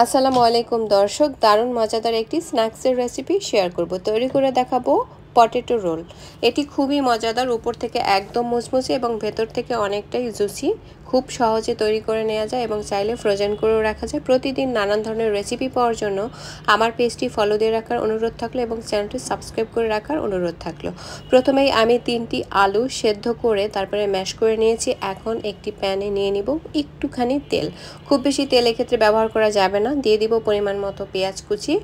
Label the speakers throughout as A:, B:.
A: আসসালামু আলাইকুম দর্শক, দারুণ মজাদার একটি স্ন্যাক্সের রেসিপি শেয়ার করব। তৈরি করে দেখাবো পটেটো রোল। এটি খুবই মজাদার, উপর থেকে একদম মুচমুচে এবং ভেতর থেকে অনেকটাই জুসি। খুব সহজে তৈরি করে নেওয়া যায় এবং চাইলে ফ্রোজেন করেও রাখা যায়। প্রতিদিন নানান ধরনের রেসিপি পাওয়ার জন্য আমার পেজটি ফলো দিয়ে রাখার অনুরোধ থাকলো এবং চ্যানেলটি সাবস্ক্রাইব করে রাখার অনুরোধ থাকলো। প্রথমেই আমি 3টি আলু সেদ্ধ করে তারপরে ম্যাশ করে নিয়েছি। এখন একটি প্যানে নিয়ে নিব একটুখানি তেল। খুব বেশি তেল এক্ষেত্রে ব্যবহার করা যাবে না। দিয়ে দিব পরিমাণ মতো পেঁয়াজ কুচি।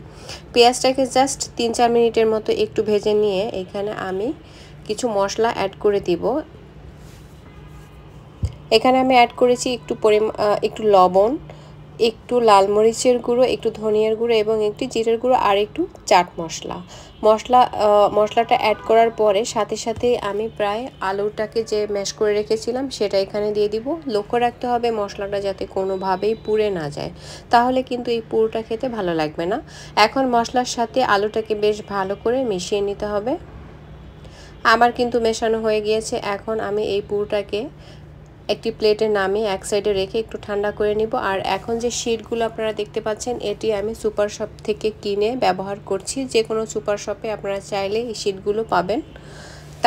A: পেঁয়াজটাকে জাস্ট 3-4 মিনিটের মতো একটু ভেজে নিয়ে এখানে আমি কিছু মশলা অ্যাড করে দিব। এখানে আমি অ্যাড করেছি একটু লবণ, একটু লাল মরিচের গুঁড়ো, একটু ধনিয়ার গুঁড়ো এবং একটু জিরের গুঁড়ো আর একটু চাট মশলাটা অ্যাড করার পরে সাথে সাথে আমি প্রায় আলুটাকে যে ম্যাশ করে রেখেছিলাম সেটা এখানে দিয়ে দিব। লক্ষ্য রাখতে হবে মশলাটা যাতে কোনোভাবেই পুড়ে না যায়, তাহলে কিন্তু এই পুরোটা খেতে ভালো লাগবে না। এখন মশলার সাথে আলুটাকে বেশ ভালো করে মিশিয়ে নিতে হবে। আমার কিন্তু মেশানো হয়ে গিয়েছে। এখন আমি এই পুরোটাকে একটি প্লেটে নামিয়ে এক সাইডে রেখে একটু ঠান্ডা করে নিব। আর এখন যে শিটগুলো আপনারা দেখতে পাচ্ছেন এটি আমি সুপার শপ থেকে কিনে ব্যবহার করছি। যে কোনো সুপার শপে আপনারা চাইলে এই শিটগুলো পাবেন।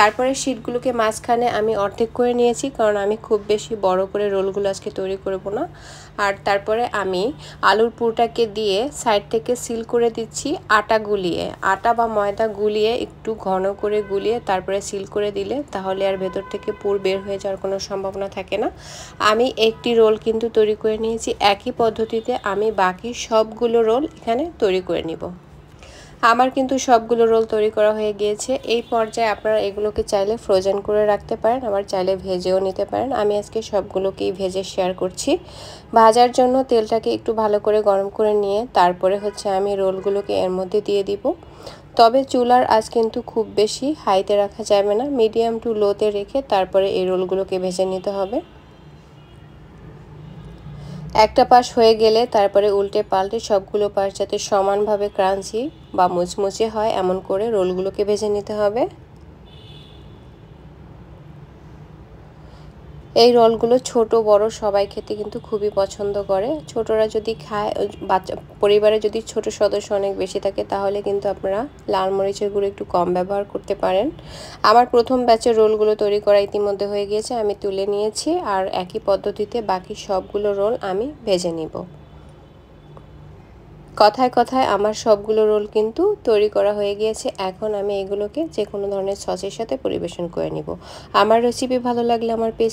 A: তারপরে শিটগুলোকে মাঝখানে আমি অর্ধেক করে নিয়েছি, কারণ আমি খুব বেশি বড় করে রোলগুলো আজকে তৈরি করব না। আর তারপরে আমি আলুর পুরটাকে দিয়ে সাইড থেকে সিল করে দিচ্ছি আটা গুলিয়ে। আটা বা ময়দা গুলিয়ে একটু ঘন করে গুলিয়ে তারপরে সিল করে দিলে তাহলে আর ভেতর থেকে পুর বের হয়ে যাওয়ার কোনো সম্ভাবনা থাকে না। আমি একটি রোল কিন্তু তৈরি করে নিয়েছি। একই পদ্ধতিতে আমি বাকি সবগুলো রোল এখানে তৈরি করে নিব। আমার কিন্তু সবগুলো রোল তৈরি করা হয়ে গিয়েছে। এই পর্যায়ে আপনারা এগুলোকে চাইলে ফ্রোজেন করে রাখতে পারেন, আবার চাইলে ভেজেও নিতে পারেন। আমি আজকে সবগুলোকেই ভেজে শেয়ার করছি। ভাজার জন্য তেলটাকে একটু ভালো করে গরম করে নিয়ে তারপরে আমি রোলগুলোকে এর মধ্যে দিয়ে দিব। তবে চুলার আঁচ কিন্তু খুব বেশি হাইতে রাখা যাবে না, মিডিয়াম টু লোতে রেখে তারপরে এই রোলগুলোকে ভেজে নিতে হবে। একটা পাশ হয়ে গেলে তারপরে উল্টে পাল্টে সবগুলো পাশ যাতে সমানভাবে ক্রাঞ্চি বা মুচমুচে হয় এমন করে রোলগুলোকে ভেজে নিতে হবে। এই রোলগুলো ছোট বড় সবাই খেতে কিন্তু খুবই পছন্দ করে। ছোটরা যদি খায়, পরিবারে যদি ছোট সদস্য অনেক বেশি থাকে তাহলে কিন্তু আপনারা লাল মরিচের গুঁড়ো একটু কম ব্যবহার করতে পারেন। আমার প্রথম ব্যাচের রোলগুলো তৈরি করা ইতিমধ্যে হয়ে গিয়েছে, আমি তুলে নিয়েছি। আর একই পদ্ধতিতে বাকি সবগুলো রোল আমি ভেজে নিব। কথায় কথায় আমার সবগুলো রোল কিন্তু তৈরি করা হয়ে গিয়েছে। এখন আমি এগুলোকে যে কোনো ধরনের সসের সাথে পরিবেশন করে নিব। আমার রেসিপি ভালো লাগলে আমার পেজ